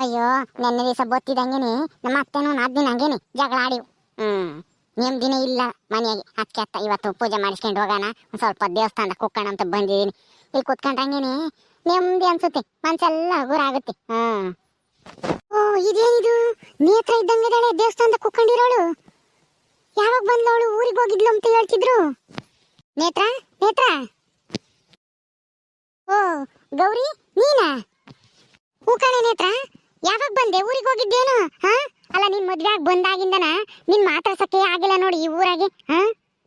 ಅಯ್ಯೋ, ನೆನ್ನೆ ದಿವಸ ಬತ್ತಿದಂಗೆನೆ ನಮ್ಮ ಅತ್ತೆನೂ ನಾದ್ದಿನ ಹಂಗೇನೆ ಜಗಳ ಆಡಿವು. ನೆಮ್ಮದಿನೇ ಇಲ್ಲ ಮನೆಯಾಗೆ. ಅದಕ್ಕೆ ಅತ್ತ ಇವತ್ತು ಪೂಜೆ ಮಾಡಿಸ್ಕೊಂಡು ಹೋಗೋಣ, ಒಂದು ಸ್ವಲ್ಪ ದೇವಸ್ಥಾನದ ಕುಕ್ಕಣ ಅಂತ ಬಂದಿದ್ದೀನಿ. ಇಲ್ಲಿ ಕುತ್ಕೊಂಡಂಗೆನೆ ನೆಮ್ಮದಿ ಅನ್ಸುತ್ತೆ, ಮನ್ಸೆಲ್ಲ ಹಗುರ ಆಗುತ್ತೆ. ಓ, ಇದೇನಿದು ನೇತ್ರ ಇದ್ದಂಗಿದ್ದಾಳೆ ದೇವಸ್ಥಾನದ ಕುತ್ಕೊಂಡಿರೋಳು. ಯಾವಾಗ ಬಂದವಳು? ಊರಿಗೆ ಹೋಗಿದ್ಲು ಅಂತ ಹೇಳ್ತಿದ್ರು. ನೇತ್ರ ನೇತ್ರ, ಓ ಗೌರಿ ನೀನಾ? ಹೂ ಕಣೆ ನೇತ್ರ, ಯಾವಾಗ ಬಂದೆ? ಊರಿಗೆ ಹೋಗಿದ್ದೇನು? ಅಲ್ಲ, ನಿನ್ ಮದ್ವೆ ಆಗಿ ಬಂದಾಗಿಂದನ ನಿನ್ ಮಾತಾಡ್ಸಕ್ಕೆ ಆಗಿಲ್ಲ ನೋಡಿ ಈ ಊರಾಗೆ.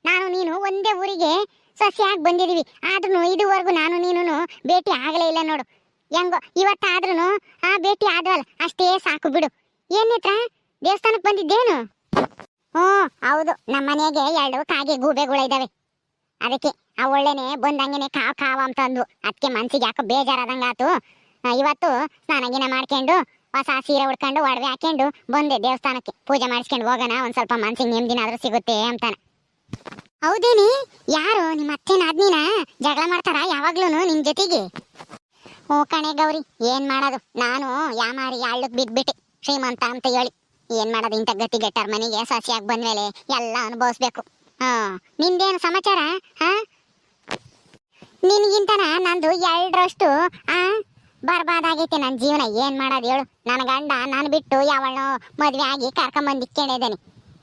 ನಾನು ನೀನು ಒಂದೇ ಊರಿಗೆ ಸೊಸೆಯಾಗಿ ಬಂದಿದೀವಿ, ಆದ್ರೂ ಇದುವರೆಗೂ ನಾನು ನೀನು ಭೇಟಿ ಆಗಲೇ ಇಲ್ಲ ನೋಡು. ಹೆಂಗೋ ಇವತ್ತಾದ್ರೂ ಭೇಟಿ ಆದ್ವಲ್ಲ, ಅಷ್ಟೇ ಸಾಕು ಬಿಡು. ಏನ್ ನೇತ್ರ, ದೇವಸ್ಥಾನಕ್ಕೆ ಬಂದಿದ್ದೇನು? ಹೌದು, ನಮ್ಮ ಮನೆಗೆ 2 ಕಾಗೆ ಗೂಬೆಗಳು ಇದಾವೆ. ಅದಕ್ಕೆ ಆ ಒಳ್ಳೆನೆ ಬಂದಂಗೆನೆ ಕಾವ್ ಕಾವ್ ಅಂತ ಅಂದ್ವು. ಅದಕ್ಕೆ ಮನ್ಸಿಗೆ ಯಾಕೋ ಬೇಜಾರಾದಂಗಾತು. ಇವತ್ತು ಸ್ನಾನ ಗಿನ ಮಾಡ್ಕೊಂಡು ಹೊಸ ಸೀರೆ ಉಡ್ಕೊಂಡು ಒಡವೆ ಹಾಕೊಂಡು ಬಂದೆ ದೇವಸ್ಥಾನಕ್ಕೆ. ಪೂಜೆ ಮಾಡಿಸ್ಕೊಂಡು ಹೋಗೋಣ, ಒಂದ್ ಸ್ವಲ್ಪ ಮನ್ಸಿಗೆ ನೆಮ್ಮದಿನಾದ್ರೂ ಸಿಗುತ್ತೆ ಅಂತಾನೆ. ಹೌದೇನಿ? ಯಾರು ನಿಮ್ಮ ಅತ್ತೆ ನಾದ್ನಿನ ಜಗಳ ಮಾಡ್ತಾರ ಯಾವಾಗ್ಲೂ ನಿನ್ ಜೊತೆಗೆ? ಓ ಕಣೆ ಗೌರಿ, ಏನ್ ಮಾಡೋದು, ನಾನು ಯಾಮಾರಿ ಹಳ್ಳಕ್ ಬಿದ್ಬಿಟ್ಟೆ ಶ್ರೀಮಂತ ಅಂತ ಹೇಳಿ. ಏನ್ ಮಾಡೋದು, ಇಂಥ ಗತಿ ಗೆಟ್ಟಾರ ಮನೆಗೆ ಸಸಿಯಾಗಿ ಬಂದ್ಮೇಲೆ ಎಲ್ಲ ಅನುಭವಿಸ್ಬೇಕು. ನಿಂದೇನು ಸಮಾಚಾರ? ನಿನ್ಗಿಂತನ ನಂದು 2ರಷ್ಟು ಬರ್ಬಾದಾಗೈತೆ ನನ್ನ ಜೀವನ. ಏನ್ ಮಾಡೋದು ಹೇಳು, ನನ್ನ ಗಂಡ ನಾನು ಬಿಟ್ಟು ಯಾವಳನ್ನೋ ಮದ್ವೆ ಆಗಿ ಕರ್ಕೊಂಬಂದು ಇಕ್ಕೊಂಡಿದ್ದೇನೆ.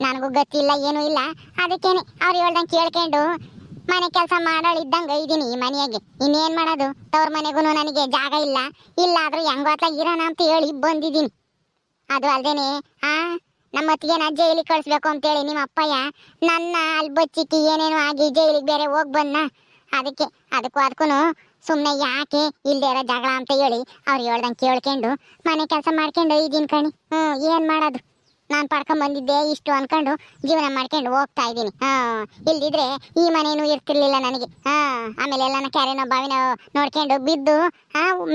ನನಗೂ ಗೊತ್ತಿಲ್ಲ, ಏನೂ ಇಲ್ಲ. ಅದಕ್ಕೇನೆ ಅವ್ರು ಹೇಳ್ದಂಗೆ ಕೇಳ್ಕೊಂಡು ಮನೆ ಕೆಲಸ ಮಾಡೋಳಿದ್ದಂಗೆ ಇದ್ದೀನಿ ಈ ಮನೆಯಾಗೆ. ಇನ್ನೇನ್ ಮಾಡೋದು, ತವ್ರ ಮನೆಗೂ ನನಗೆ ಜಾಗ ಇಲ್ಲ. ಇಲ್ಲಾದ್ರೂ ಹೆಂಗೋತ್ಲ ಇರೋಣ ಅಂತ ಹೇಳಿ ಬಂದಿದ್ದೀನಿ. ಅದು ಅಲ್ದೇನೆ ನಮ್ಮ ಅತ್ತಿಗೆನ ಜೈಲಿಗೆ ಕಳಿಸ್ಬೇಕು ಅಂತೇಳಿ ನಿಮ್ಮ ಅಪ್ಪಯ್ಯ ನನ್ನ ಅಲ್ಲಿ ಬಚ್ಚಿಕ್ಕಿ ಏನೇನು ಆಗಿ ಜೈಲಿಗೆ ಬೇರೆ ಹೋಗಿ ಬಂದ. ಅದಕ್ಕೂ ಸುಮ್ಮನೆ ಯಾಕೆ ಇಲ್ದೇ ಇರೋ ಜಗಳ ಅಂತ ಹೇಳಿ ಅವ್ರು ಹೇಳ್ದಂಗೆ ಕೇಳ್ಕೊಂಡು ಮನೆ ಕೆಲಸ ಮಾಡ್ಕೊಂಡು ಇದೀನಿ ಕಣಿ. ಏನ್ ಮಾಡೋದು, ನಾನು ಪಡ್ಕೊಂಡ್ ಬಂದಿದ್ದೆ ಇಷ್ಟು ಅನ್ಕೊಂಡು ಜೀವನ ಮಾಡ್ಕೊಂಡು ಹೋಗ್ತಾ ಇದ್ದೀನಿ. ಇಲ್ದಿದ್ರೆ ಈ ಮನೇನು ಇರ್ತಿರ್ಲಿಲ್ಲ ನನಗೆ. ಆಮೇಲೆ ಎಲ್ಲನ ಕ್ಯಾರಿನೋ ಬಾವಿನೋ ನೋಡ್ಕೊಂಡು ಬಿದ್ದು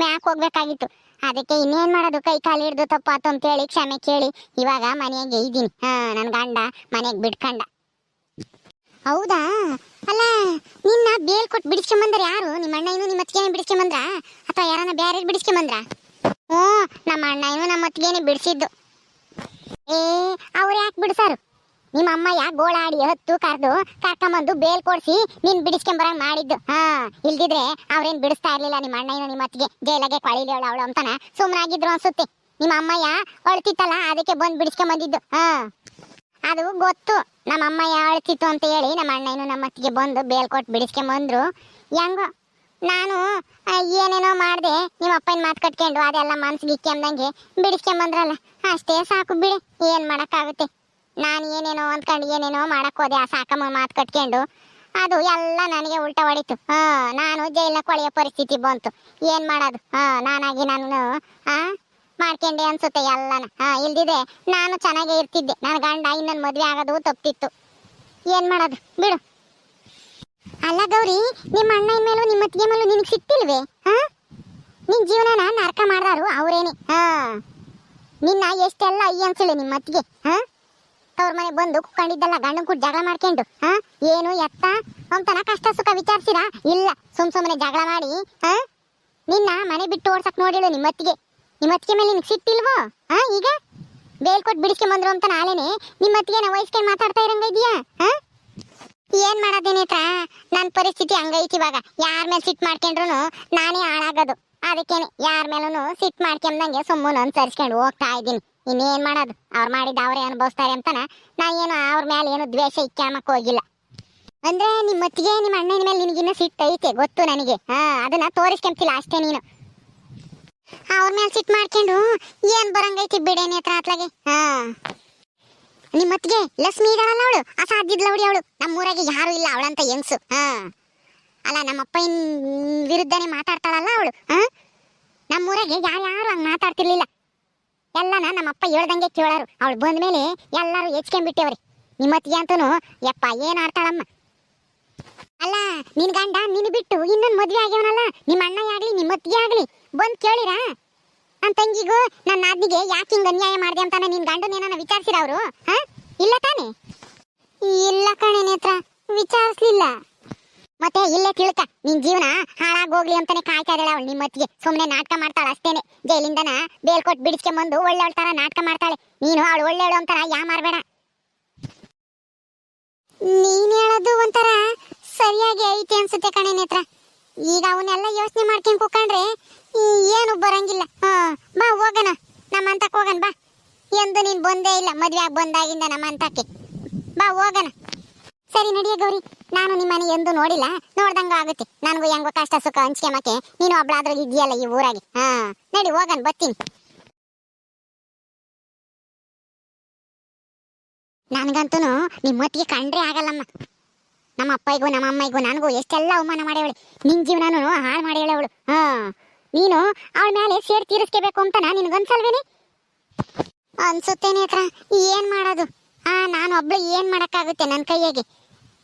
ಮ್ಯಾಕ್ ಹೋಗ್ಬೇಕಾಗಿತ್ತು. ಅದಕ್ಕೆ ಇನ್ನೇನ್ ಮಾಡೋದು, ಕೈ ಕಾಲು ಹಿಡ್ದು ತಪ್ಪಾತು ಅಂತೇಳಿ ಕ್ಷಮೆ ಕೇಳಿ ಇವಾಗ ಮನೆಯಾಗೆ ಇದ್ದೀನಿ. ನನ್ನ ಗಂಡ ಮನೆಗೆ ಬಿಡ್ಕಂಡ. ಹೌದಾ? ಅಲ್ಲ, ನಿನ್ನ ಬೇಲ್ ಕೊಟ್ಟು ಬಿಡಿಸ್ಕೊಂಬಂದ್ರ ಯಾರು? ನಿಮ್ಮ ಅಣ್ಣ ಏನು ನಿಮ್ಮ ಅತ್ತಿಗೆನೆ ಬಿಡಿಸ್ಕೊಂಬಂದ್ರ ಅಥವಾ ಯಾರನ್ನ ಬೇರೆ ಬಿಡಿಸ್ಕೊಂಬಂದ್ರ? ನಮ್ಮ ಅಣ್ಣ ಏನು ನಮ್ಮ ಅತ್ತಿಗೆನೆ ಬಿಡಿಸಿದ್ದು. ಅವ್ರು ಯಾಕೆ ಬಿಡಿಸಾರು? ನಿಮ್ಮ ಅಮ್ಮ ಯಾಕೆ ಗೋಳಾಡಿ ಹೊತ್ತು ಕರ್ಕೊಂಬಂದು ಬೇಲ್ ಕೊಡ್ಸಿ ನೀನ್ ಬಿಡಿಸ್ಕೊಂಬರಂಗ್ ಮಾಡಿದ್ದು. ಇಲ್ದಿದ್ರೆ ಅವ್ರೇನ್ ಬಿಡಿಸ್ತಾ ಇರ್ಲಿಲ್ಲ. ನಿಮ್ಮ ಅಣ್ಣ ಏನು ನಿಮ್ಮ ಅತ್ತಿಗೆ ಜೈಲಾಗೆ ಕೊಳಿಲಿ ಅವಳು ಅಂತಾನ ಸುಮ್ಮನಾಗಿದ್ರು ಅನ್ಸುತ್ತೆ. ನಿಮ್ಮ ಅಮ್ಮಯ್ಯ ಅಳ್ತಿತ್ತಲ್ಲ, ಅದಕ್ಕೆ ಬಂದು ಬಿಡಿಸ್ಕೊಂಬಂದಿದ್ದು. ಅದು ಗೊತ್ತು, ನಮ್ಮ ಅಮ್ಮಯ್ಯ ಅಳ್ತಿತ್ತು ಅಂತ ಹೇಳಿ ನಮ್ಮ ಅಣ್ಣ ಏನು ನಮ್ಮ ಅತ್ತಿಗೆ ಬಂದು ಬೇಲ್ ಕೊಟ್ಟು ಬಿಡಿಸ್ಕೊಂಬಂದ್ರು. ಹೆಂಗೋ ನಾನು ಏನೇನೋ ಮಾಡಿದೆ, ನಿಮ್ಮ ಅಪ್ಪನ ಮಾತು ಕಟ್ಕೊಂಡು ಅದೆಲ್ಲ ಮನ್ಸಿಗೆ ಇಕ್ಕೊಂಬಂಗೆ ಬಿಡಿಸ್ಕೊಂಬಂದ್ರಲ್ಲ, ಅಷ್ಟೇ ಸಾಕು ಬಿಡಿ. ಏನ್ ಮಾಡಕ್ಕಾಗುತ್ತೆ, ನಾನು ಏನೇನೋ ಅಂದ್ಕೊಂಡು ಏನೇನೋ ಮಾಡಕ್ ಹೋದೆ. ಆ ಸಾಕಮ್ಮ ಮಾತು ಕಟ್ಕೊಂಡು ಅದು ಎಲ್ಲ ನನಗೆ ಉಲ್ಟಾ ಹೊಡಿತು. ನಾನು ಜೈಲಿನ ಕೊಳೆಯೋ ಪರಿಸ್ಥಿತಿ ಬಂತು. ಏನ್ ಮಾಡೋದು, ನಾನಾಗಿ ನಾನು ಮಾಡ್ಕೊಂಡೆ ಅನ್ಸುತ್ತೆ ಎಲ್ಲನ. ಇಲ್ದಿದೆ ನಾನು ಚೆನ್ನಾಗೇ ಇರ್ತಿದ್ದೆ. ನನ್ನ ಗಂಡ ಇನ್ನೊಂದು ಮದ್ವೆ ಆಗೋದು ತಪ್ಪಿತ್ತು. ಏನ್ ಮಾಡೋದು ಬಿಡು. ಅಲ್ಲ ಗೌರಿ, ನಿಮ್ಮ ಅಣ್ಣ ಮೇಲೂ ನಿಮ್ಮ ಅತ್ತಿಗೆ ಮೇಲೂ ನಿನಗೆ ಸಿಟ್ಟಿಲ್ವೇ? ನಿನ್ ಜೀವನನ ನರಕ ಮಾಡ್ದಾರು ಅವ್ರೇನೆ. ನಿನ್ನ ಎಷ್ಟೆಲ್ಲ ಅನ್ಸಲಿ ನಿಮ್ಮ ಅತ್ತಿಗೆ. ತವ್ರ ಮನೆ ಬಂದು ಕುತ್ಕೊಂಡಿದ್ದಲ್ಲ, ಗಂಡನ್ ಕೂಡ ಜಗಳ ಮಾಡ್ಕೊಂಡು ಏನು ಎತ್ತ ಅಂತನ ಕಷ್ಟ ಸುಖ ವಿಚಾರಿಸಿರಾ? ಇಲ್ಲ, ಸುಮ್ಮನೆ ಜಗಳ ಮಾಡಿ ನಿನ್ನ ಮನೆ ಬಿಟ್ಟು ಓಡ್ಸಕ್ ನೋಡಿಳು ನಿಮ್ಮ ಅತ್ತಿಗೆ. ನಿಮ್ಮ ಅತ್ತಿಗೆ ಮೇಲೆ ನಿನಗೆ ಸಿಟ್ಟಿಲ್ವೋ? ಈಗ ಬೇಲ್ ಕೊಟ್ಟು ಬಿಡಿಸ್ಕೊಂಬಂದ್ರು ಅಂತ ನಾಳೆನೆ ನಿಮ್ಮ ಅತ್ತಿಗೆನ ವಯಸ್ಕೊಂಡು ಮಾತಾಡ್ತಾ ಇರಂಗ ಇದೆಯಾ? ಏನ್ ಮಾಡೋದೇನೇತ್ರ, ನನ್ನ ಪರಿಸ್ಥಿತಿ ಹಂಗೈತಿ ಇವಾಗ. ಯಾರ ಮೇಲೆ ಸಿಟ್ಟು ಮಾಡ್ಕೊಂಡ್ರು ನಾನೇ ಹಾಳಾಗೋದು. ಅದಕ್ಕೇನೆ ಯಾರ ಮೇಲೂ ಸಿಟ್ಟು ಮಾಡ್ಕೊಂಡಂಗೆ ಸುಮ್ಮನೆ ಅನುಸರಿಸ್ಕೊಂಡು ಹೋಗ್ತಾ ಇದ್ದೀನಿ. ಇನ್ನೇನ್ ಮಾಡೋದು, ಅವ್ರು ಮಾಡಿದ್ದು ಅವರೇ ಅನುಭವಿಸ್ತಾರೆ ಅಂತಾನ ನಾ ಏನು ಅವ್ರ ಮೇಲೆ ಏನು ದ್ವೇಷ ಇಕ್ಕಾಮಕ್ ಹೋಗಿಲ್ಲ. ಅಂದ್ರೆ ನಿಮ್ಮ ಅತ್ತಿಗೆ ನಿಮ್ಮ ಅಣ್ಣನ ಮೇಲೆ ನಿನಗಿನ್ನ ಸಿಟ್ಟು ಐತೆ ಗೊತ್ತು ನನಗೆ. ಅದನ್ನ ತೋರಿಸ್ಕೊಂತಿಲ್ಲ ಅಷ್ಟೇ ನೀನು. ಅವ್ರ ಮೇಲೆ ಸಿಟ್ಟು ಮಾಡ್ಕೊಂಡು ಏನ್ ಬರಂಗೈತಿ ಬಿಡೇನೆ ಹತ್ರ ಅತ್ಲಾಗೆ. ನಿಮ್ಮ ಅತ್ತಿಗೆ ಲಕ್ಷ್ಮಿ ಇದಾಳಲ್ಲ, ಅವಳು ಅಸಾಧ್ಯದ್ಲ ಹುಡಿ. ಅವಳು ನಮ್ಮೂರಾಗೆ ಯಾರು ಇಲ್ಲ ಅವಳಂತ ಹೆಂಗ್ಸು. ಅಲ್ಲ, ನಮ್ಮಪ್ಪನ ವಿರುದ್ಧನೇ ಮಾತಾಡ್ತಾಳಲ್ಲ ಅವಳು. ನಮ್ಮೂರಾಗೆ ಯಾರು ಹಂಗ್ ಮಾತಾಡ್ತಿರ್ಲಿಲ್ಲ. ಎಲ್ಲನ ನಮ್ಮಪ್ಪ ಹೇಳ್ದಂಗೆ ಕೇಳಾರು. ಅವಳು ಬಂದ್ಮೇಲೆ ಎಲ್ಲರೂ ಹೆಚ್ಕೊಂಡ್ಬಿಟ್ಟೇವ್ರಿ. ನಿಮ್ಮತ್ತಿಗೆ ಅಂತೂ ಯಪ್ಪ ಏನ್ ಆಡ್ತಾಳಮ್ಮ. ಅಲ್ಲ, ನಿನ್ ಗಂಡ ನಿನ್ ಬಿಟ್ಟು ಇನ್ನೊಂದು ಮದ್ವೆ ಆಗ್ಯವನಲ್ಲ, ನಿಮ್ಮ ಅಣ್ಣ ಆಗ್ಲಿ ನಿಮ್ಮತ್ತಿಗೆ ಆಗ್ಲಿ ಬಂದ್ ಕೇಳಿರಾ ನನ್ನ ತಂಗಿಗೂ ನನ್ನ ನಾದ್ನಿಗೆ ಯಾಕೆ ಹಿಂಗ ಅನ್ಯಾಯ ಮಾಡಿದೆ ಅಂತಾನೆ ನಿನ್ ಗಂಡನೇನ ವಿಚಾರಿಸಿರ ಅವರು? ಇಲ್ಲ ತಾನೆ? ಇಲ್ಲ ಕಣೆ ನೇತ್ರ, ವಿಚಾರಿಸ್ಲಿಲ್ಲ. ಮತ್ತೆ ಇಲ್ಲೇ ತಿಳ್ಕ ನಿನ್ ಜೀವನ ಹಾಳಾಗೋಗ್ಲಿ ಅಂತಾನೆ ಕಾಯ್ತಾ ಇದ್ದಾಳೆ ಅವಳು ನಿಮ್ಮ ಮತ್ತಿಗೆ. ಸುಮ್ನೆ ನಾಟಕ ಮಾಡ್ತಾಳೆ ಅಷ್ಟೇನೆ. ಜೈಲಿಂದನ ಬೇಲ್ ಕೊಟ್ಟು ಬಿಡಿಸ್ಕೊಂಬಂದು ಒಳ್ಳೆಯವಳ ತರ ನಾಟಕ ಮಾಡ್ತಾಳೆ. ನೀನು ಅವಳು ಒಳ್ಳೆಯವಳು ಅಂತಾರ ಮಾರ್ಬೇಡ. ನೀನ್ ಹೇಳೋದು ಒಂಥರ ಸರಿಯಾಗಿ ಐತಿ ಅನ್ಸುತ್ತೆ ಕಣೆ ನೇತ್ರ. ಈಗ ಅವನ್ನೆಲ್ಲ ಯೋಚನೆ ಮಾಡ್ಕೊಂಡ್ ಕೂಕೊಂಡ್ರೆ ಏನು ಬರಂಗಿಲ್ಲ. ಬಾ ಹೋಗಣ, ನಮ್ಮ ಅಂತಕ್ಕೆ ಹೋಗಣ ಬಾ. ಎಂದು ನೀನ್ ಬಂದೇ ಇಲ್ಲ ಮದ್ವೆ ಆಗಿ ಬಂದಾಗಿಂದ ನಮ್ಮ ಅಂತಕ್ಕೆ. ಬಾ ಹೋಗಣ. ಸರಿ ನಡಿಯ ಗೌರಿ, ನಾನು ನಿಮ್ಮನೆ ಎಂದು ನೋಡಿಲ್ಲ, ನೋಡ್ದಂಗ ಆಗುತ್ತೆ. ನನಗೂ ಹೆಂಗೋ ಕಷ್ಟ ಸುಖ ಹಂಚ್ಕೆಮಕ್ಕೆ ನೀನು ಒಬ್ಳಾದ್ರೂ ಇದೆಯಲ್ಲ ಈ ಊರಾಗಿ. ನಡಿ ಹೋಗಣ, ಬರ್ತೀನಿ. ನನ್ಗಂತೂ ನಿಮ್ಮ ಮಟ್ಟಿಗೆ ಕಂಡ್ರೆ ಆಗಲ್ಲಮ್ಮ. ನಮ್ಮ ಅಪ್ಪಯ್ಗೂ ನಮ್ಮ ಅಮ್ಮಯ್ಗೂ ನನಗೂ ಎಷ್ಟೆಲ್ಲ ಅವಮಾನ ಮಾಡ್ಯವಳೆ. ನಿನ್ ಜೀವನನು ಹಾಳು ಮಾಡ್ಯವಳೆ ಅವಳು. ನೀನು ಅವಳ ಮೇಲೆ ಸೇರ್ ತೀರಿಸ್ಕೋಬೇಕು ಅಂತ ನಿನಗನ್ಸಲ್ವೇನೆ? ಅನ್ಸುತ್ತೇನೆ ಹತ್ರ. ಏನ್ ಮಾಡೋದು? ನಾನು ಒಬ್ಳು ಏನ್ ಮಾಡಕ್ಕಾಗುತ್ತೆ ನನ್ನ ಕೈಯಾಗೆ?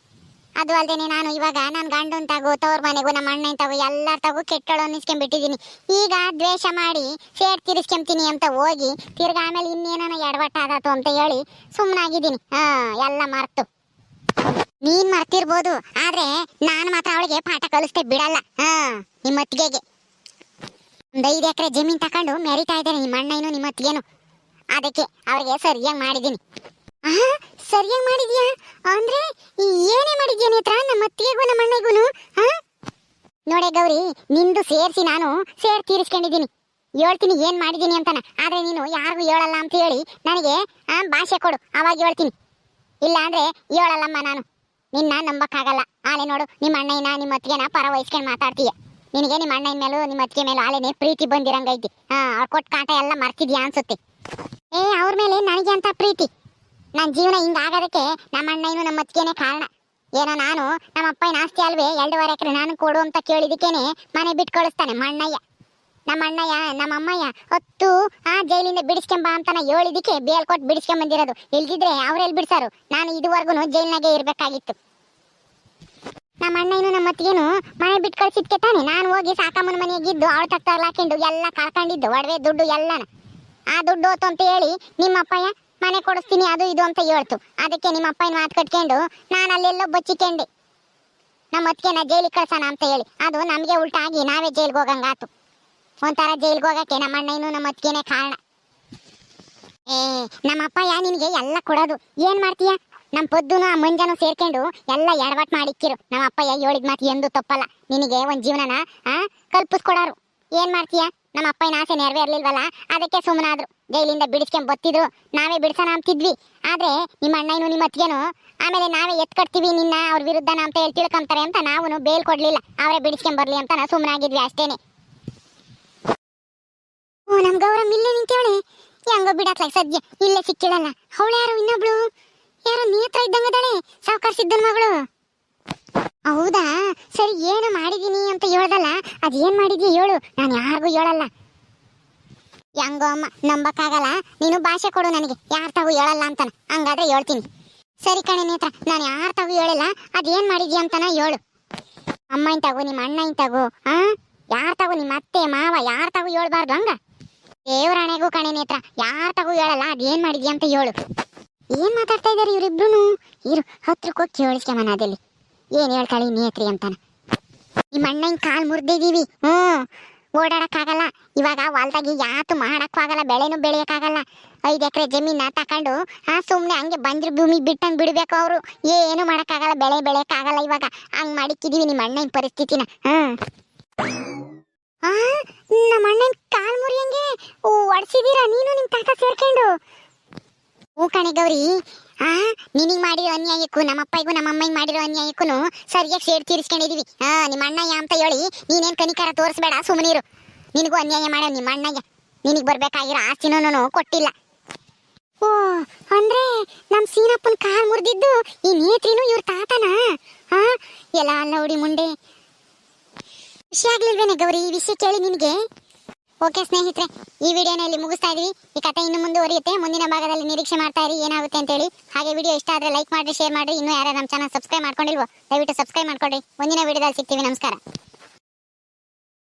ಅದು ಅಲ್ದೇನೆ ನಾನು ಇವಾಗ ನನ್ನ ಗಂಡನ್ ತಗೋ, ತವ್ರ ಮನೆಗೂ, ನಮ್ಮ ಅಣ್ಣನ ತಗೋ, ಎಲ್ಲರ ತಗೋ ಕೆಟ್ಟಳು ಅನ್ನಿಸ್ಕೊಂಡ್ಬಿಟ್ಟಿದ್ದೀನಿ. ಈಗ ದ್ವೇಷ ಮಾಡಿ ಸೇರ್ ತೀರಿಸ್ಕೊಂತೀನಿ ಅಂತ ಹೋಗಿ ತಿರ್ಗ ಆಮೇಲೆ ಇನ್ನೇನೋ ಎಡವಟ್ಟಾದತು ಅಂತ ಹೇಳಿ ಸುಮ್ಮನಾಗಿದ್ದೀನಿ. ಎಲ್ಲ ಮರ್ತು. ನೀನ್ ಮರ್ತಿರ್ಬೋದು, ಆದ್ರೆ ನಾನು ಮಾತ್ರ ಅವಳಿಗೆ ಪಾಠ ಕಲಿಸ್ತೇ ಬಿಡಲ್ಲ. ನಿಮ್ಮ ಅತ್ತಿಗೆಗೆ ಒಂದು 5 ಎಕರೆ ಜಮೀನ್ ತಕೊಂಡು ಮೆರಿತಾ ಇದ್ದಾರೆ ನಿಮ್ಮ ಅಣ್ಣನು ನಿಮ್ಮ ಅತ್ತಿಗೆನು. ಅದಕ್ಕೆ ಅವ್ರಿಗೆ ಸರಿಯಾಗಿ ಮಾಡಿದ್ದೀನಿ. ಸರಿಯಾಗಿ ಮಾಡಿದ್ಯಾ ಅಂದ್ರೆ ಏನೇ ಮಾಡಿದ್ಯಾ ನೇತ್ರ ನಮ್ಮ ಅತ್ತಿಗೆಗೂ ನಮ್ಮ ಅಣ್ಣಗೂ? ನೋಡೆ ಗೌರಿ, ನಿಂದು ಸೇರಿಸಿ ನಾನು ಸೇರ್ ತೀರಿಸ್ಕೊಂಡಿದ್ದೀನಿ. ಹೇಳ್ತೀನಿ ಏನ್ ಮಾಡಿದ್ದೀನಿ ಅಂತಾನ. ಆದ್ರೆ ನೀನು ಯಾರಿಗೂ ಹೇಳಲ್ಲ ಅಂತ ಹೇಳಿ ನನಗೆ ಭಾಷೆ ಕೊಡು, ಅವಾಗ ಹೇಳ್ತೀನಿ. ಇಲ್ಲ ಅಂದ್ರೆ ಹೇಳಲ್ಲಮ್ಮ ನಾನು. ನಿನ್ನ ನಂಬಕ್ಕಾಗಲ್ಲ. ಆಲೆ ನೋಡು, ನಿಮ್ಮ ಅಣ್ಣನ ನಿಮ್ಮ ಅತ್ತಿಗೆನ ಪರ ವಹಿಸ್ಕೊಂಡು ಮಾತಾಡ್ತೀಯ. ನಿನಗೆ ನಿಮ್ಮ ಅಣ್ಣನ ಮೇಲೂ ನಿಮ್ಮ ಅತ್ತಿಗೆ ಮೇಲೂ ಆಲೆನೆ ಪ್ರೀತಿ ಬಂದಿರಂಗೈತಿ. ಅವ್ರು ಕೊಟ್ಟು ಕಾಟ ಎಲ್ಲ ಮರ್ತಿದ್ಯಾ ಅನ್ಸುತ್ತೆ. ಅವ್ರ ಮೇಲೆ ನನಗೆ ಅಂತ ಪ್ರೀತಿ. ನನ್ನ ಜೀವನ ಹಿಂಗಾಗೋದಕ್ಕೆ ನಮ್ಮ ಅಣ್ಣನು ನಮ್ಮ ಅತ್ತಿಗೆನೇ ಕಾರಣ. ಏನೋ ನಾನು ನಮ್ಮ ಅಪ್ಪನ ಆಸ್ತಿ ಅಲ್ವೇ 2.5 ಎಕರೆ ನಾನು ಕೊಡು ಅಂತ ಕೇಳಿದಕ್ಕೇನೆ ಮನೆ ಬಿಟ್ಟು ಕಳಿಸ್ತಾನೆ ಮಣ್ಣಯ್ಯ. ನಮ್ಮ ಅಣ್ಣಯ್ಯ ನಮ್ಮ ಅಮ್ಮಯ್ಯ 10 ಜೈಲಿಂದ ಬಿಡಿಸ್ಕೊಂಬ ಅಂತಾನ ಹೇಳಿದಕ್ಕೆ ಬೇಲ್ ಕೊಟ್ಟು ಬಿಡಿಸ್ಕೊಂಬಂದಿರೋದು. ಇಲ್ದಿದ್ರೆ ಅವ್ರೆಲ್ಲಿ ಬಿಡ್ಸಾರು? ನಾನು ಇದುವರೆಗೂ ಜೈಲಿನಾಗೆ ಇರ್ಬೇಕಾಗಿತ್ತು. ನಮ್ಮ ಅಣ್ಣನು ನಮ್ಮ ಅತ್ತಿಗೆನು ಮನೆ ಬಿಟ್ಟು ಕಳ್ಸಿದ್ಕೆ ತಾನೆ ನಾನು ಹೋಗಿ ಸಾಕಮ್ಮನ ಮನೆಯಾಗಿದ್ದು ಅವಳ ತಕ್ತಾಗ್ಲ ಹಾಕೊಂಡು ಎಲ್ಲ ಕಳ್ಕೊಂಡಿದ್ದು, ಒಡವೆ ದುಡ್ಡು ಎಲ್ಲನ. ಆ ದುಡ್ಡು ಹೋತು ಅಂತ ಹೇಳಿ ನಿಮ್ಮ ಅಪ್ಪಯ್ಯ ಮನೆ ಕೊಡಿಸ್ತೀನಿ ಅದು ಇದು ಅಂತ ಹೇಳ್ತು. ಅದಕ್ಕೆ ನಿಮ್ಮ ಅಪ್ಪನ ಮಾತು ಕಟ್ಕೊಂಡು ನಾನು ಅಲ್ಲೆಲ್ಲೋ ಬಚ್ಚಿಕೊಂಡೆ ನಮ್ಮ ಅತ್ತಿಗೆನ ಜೈಲಿಗೆ ಕಳ್ಸೋಣ ಅಂತ ಹೇಳಿ. ಅದು ನಮಗೆ ಉಲ್ಟಾಗಿ ನಾವೇ ಜೈಲಿಗೆ ಹೋಗಂಗಾತು. ಒಂಥರ ಜೈಲಿಗೆ ಹೋಗಕ್ಕೆ ನಮ್ಮ ಅಣ್ಣನು ನಮ್ಮ ಅತ್ತಿಗೆನೇ ಕಾರಣ. ನಮ್ಮ ಅಪ್ಪಯ್ಯ ನಿನಗೆ ಎಲ್ಲ ಕೊಡೋದು. ಏನ್ ಮಾಡ್ತೀಯ? ನಮ್ಮ ಪೊದ್ದುನು ಆ ಮಂಜನು ಸೇರ್ಕೊಂಡು ಎಲ್ಲ ಎಡವಟ್ ಮಾಡಿಕ್ಕಿರು. ನಮ್ಮ ಅಪ್ಪಯ್ಯ ಹೇಳಿದ ಮಾತು ಎಂದು ತಪ್ಪಲ್ಲ. ನಿನಗೆ ಒಂದು ಜೀವನನ ಕಲ್ಪಿಸ್ಕೊಡಾರು. ಏನ್ ಮಾಡ್ತೀಯ? ನಮ್ಮ ಅಪ್ಪನ ಆಸೆ ನೆರವೇರ್ಲಿಲ್ವಲ್ಲ, ಅದಕ್ಕೆ ಸುಮ್ಮನಾದ್ರು. ಜೈಲಿಂದ ಬಿಡಿಸ್ಕೊಂಡ್ ಬತ್ತಿದ್ರು, ನಾವೇ ಬಿಡ್ಸೋಣ ಅಂತಿದ್ವಿ. ಆದ್ರೆ ನಿಮ್ಮ ಅಣ್ಣನು ನಿಮ್ಮ ಅತ್ತಿಗೆನು ಆಮೇಲೆ ನಾವೇ ಎತ್ಕಟ್ತೀವಿ ನಿನ್ನ ಅವ್ರ ವಿರುದ್ಧನ ಅಂತ ಹೇಳಿ ತಿಳ್ಕೊಂತಾರೆ ಅಂತ ನಾವು ಬೇಲ್ ಕೊಡ್ಲಿಲ್ಲ. ಅವರೇ ಬಿಡಿಸ್ಕೊಂಡ್ ಬರ್ಲಿ ಅಂತ ಸುಮ್ಮನಾಗಿದ್ವಿ ಅಷ್ಟೇನೆ. ನಮ್ ಗೌರಮ್ ಇಲ್ಲೇ ನಿಂತೇವಳೆ. ಹೆಂಗೋ ಬಿಡತ್ಲ ಸದ್ಯ ಇಲ್ಲೇ ಸಿಕ್ಕಿಳಲ್ಲ. ಅವಳು ಯಾರು? ಇನ್ನೊಬ್ಳು ಯಾರೋ ನೇತ್ರ ಇದ್ದಂಗದಾಳೆ, ಸಾವ್ಕಾರ್ ಸಿದ್ದನ್ ಮಗಳು. ಹೌದಾ? ಸರಿ, ಏನು ಮಾಡಿದೀನಿ ಅಂತ ಹೇಳ್ದಲ್ಲ, ಅದೇನ್ ಮಾಡಿದ್ಯಾ ಹೇಳು, ನಾನು ಯಾರಿಗೂ ಹೇಳಲ್ಲ. ಹೆಂಗೋ ಅಮ್ಮ ನಂಬಕ್ಕಾಗಲ್ಲ. ನೀನು ಭಾಷೆ ಕೊಡು ನನಗೆ, ಯಾರ ತಾವು ಹೇಳಲ್ಲ ಅಂತಾನ. ಹಂಗಾದ್ರೆ ಹೇಳ್ತೀನಿ. ಸರಿ ಕಣೆ ನೇತ್ರ, ನಾನು ಯಾರ ತಾವು ಹೇಳಿಲ್ಲ, ಅದೇನ್ ಮಾಡಿದ್ಯಾ ಅಂತಾನ ಹೇಳು. ಅಮ್ಮನ ತಗೋ, ನಿಮ್ಮ ಅಣ್ಣನ ತಗೋ, ಯಾರ ತಗೋ, ನಿಮ್ಮ ಅತ್ತೆ ಮಾವ ಯಾರ ತಾವು ಹೇಳ್ಬಾರ್ದು. ಹಂಗ ದೇವರಾಣೆಗೂ ಕಣೆ ನೇತ್ರ, ಯಾರ ತಗೋ ಹೇಳಲ್ಲ, ಅದೇನ್ ಮಾಡಿದ್ಯಾ ಅಂತ ಹೇಳು. ಏನ್ ಮಾತಾಡ್ತಾ ಇದಾರೆ ಇವರಿಬ್ರು? ಇರು ಹತ್ರಕ್ಕೆ ಕೇಳಿಸ್ಕೊಂಬನ ಅದಲ್ಲಿ ಏನ್ ಹೇಳ್ತಾಳೆ ನೇತ್ರಿ ಅಂತಾನ. ನಿಮ್ಮ ಅಣ್ಣನ ಕಾಲ್ ಮುರಿದಿದೀವಿ, ಓಡಾಡಕ್ಕಾಗಲ್ಲ. ಇವಾಗ ಹೊಲ್ದಾಗಿ ಯಾತು ಮಾಡಕ್ಕಾಗಲ್ಲ, ಬೆಳೆನೂ ಬೆಳೆಯಕ್ಕಾಗಲ್ಲ. 5 ಎಕರೆ ಜಮೀನ ತಕೊಂಡು ಸುಮ್ನೆ ಹಂಗೆ ಬಂದ್ರು ಭೂಮಿ ಬಿಟ್ಟಂಗ್ ಬಿಡ್ಬೇಕು. ಅವರು ಏನು ಮಾಡಕ್ಕಾಗಲ್ಲ, ಬೆಳೆ ಬೆಳೆಯಕ್ಕಾಗಲ್ಲ. ಇವಾಗ ಹಂಗ್ ಮಾಡಿಕ್ಕಿದೀವಿ ನಿಮ್ಮ ಅಣ್ಣನ ಪರಿಸ್ಥಿತಿನ. ನಮ್ಮ ಅಣ್ಣನ ಕಾಲ್ ಮುರಿಯಂಗೆ ಒಡ್ಸಿದೀರಾ ನೀನು ನಿಮ್ ತಾತ ಸೇರ್ಕೊಂಡು? ಹೂ ಕಣೆ ಗೌರಿ, ನಿನಗ್ ಮಾಡಿರೋ ಅನ್ಯಾಯಕ್ಕೂ ನಮ್ಮ ಅಪ್ಪಗೂ ನಮ್ಮ ಅಮ್ಮಗ್ ಮಾಡಿರೋ ಅನ್ಯಾಯಕ್ಕೂ ಸರಿಯಾಗಿ ಸೇಡ್ ತೀರಿಸ್ಕೊಂಡಿದೀವಿ. ನಿಮ್ಮ ಅಣ್ಣಯ್ಯ ಅಂತ ಹೇಳಿ ನೀನೇನ್ ಕನಿಕರ ತೋರಿಸ್ಬೇಡ, ಸುಮ್ಮನಿರು. ನಿನಗೂ ಅನ್ಯಾಯ ಮಾಡೋ ನಿಮ್ಮ ಅಣ್ಣಯ್ಯ. ನಿನಗ್ ಬರ್ಬೇಕಾಗಿರೋ ಆಸ್ತಿನೂ ಕೊಟ್ಟಿಲ್ಲ. ಓ, ಅಂದ್ರೆ ನಮ್ ಸೀನಪ್ಪನ ಕಾಲ್ ಮುರಿದಿದ್ದು ಈ ನೇತ್ರಿನೂ ಇವ್ರ ತಾತನ? ಎಲ್ಲ ಲೌಡಿ ಮುಂಡೆ. ಖುಷಿ ಆಗ್ಲಿಲ್ವೇನೆ ಗೌರಿ ಈ ವಿಷಯ ಕೇಳಿ ನಿನಗೆ? ಓಕೆ ಸ್ನೇಹಿತರೆ, ಈ ವಿಡಿಯೋನ ಇಲ್ಲಿ ಮುಗಿಸ್ತಾ ಇದೀವಿ. ಈ ಕಥೆ ಇನ್ನು ಮುಂದುವರಿಯುತ್ತೆ. ಮುಂದಿನ ಭಾಗದಲ್ಲಿ ನಿರೀಕ್ಷೆ ಮಾಡ್ತಾ ಇರಿ ಏನಾಗುತ್ತೆ ಅಂತೇಳಿ. ಹಾಗೆ ವಿಡಿಯೋ ಇಷ್ಟ ಆದ್ರೆ ಲೈಕ್ ಮಾಡಿ, ಶೇರ್ ಮಾಡಿ. ಇನ್ನೂ ಯಾರು ನಮ್ಮ ಚಾನಲ್ ಸಬ್ಸ್ಕ್ರೈಬ್ ಮಾಡ್ಕೊಂಡಿಲ್ವೋ ದಯವಿಟ್ಟು ಸಬ್ಸ್ಕ್ರೈಬ್ ಮಾಡ್ಕೊಳ್ಳಿ. ಮುಂದಿನ ವಿಡಿಯೋದಲ್ಲಿ ಸಿಗ್ತೀವಿ. ನಮಸ್ಕಾರ.